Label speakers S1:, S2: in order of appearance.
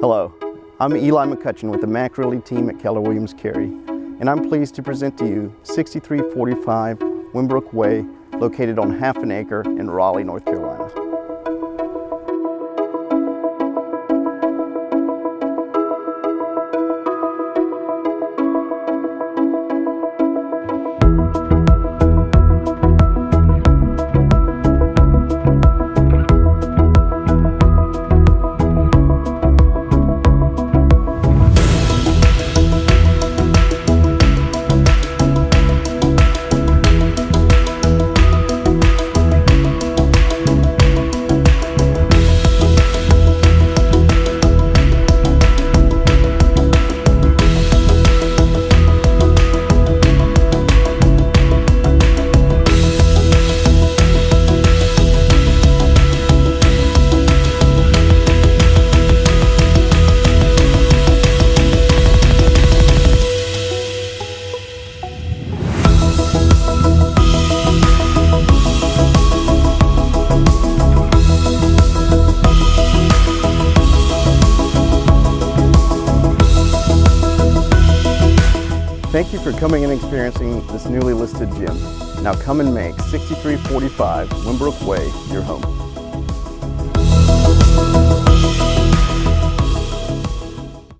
S1: Hello, I'm Eli McCutcheon with the Mac Realty team at Keller Williams Carey, and I'm pleased to present to you 6345 Wynbrook Way, located on half an acre in Raleigh, North Carolina. Thank you for coming and experiencing this newly listed gem. Now come and make 6345 Wynbrook Way your home.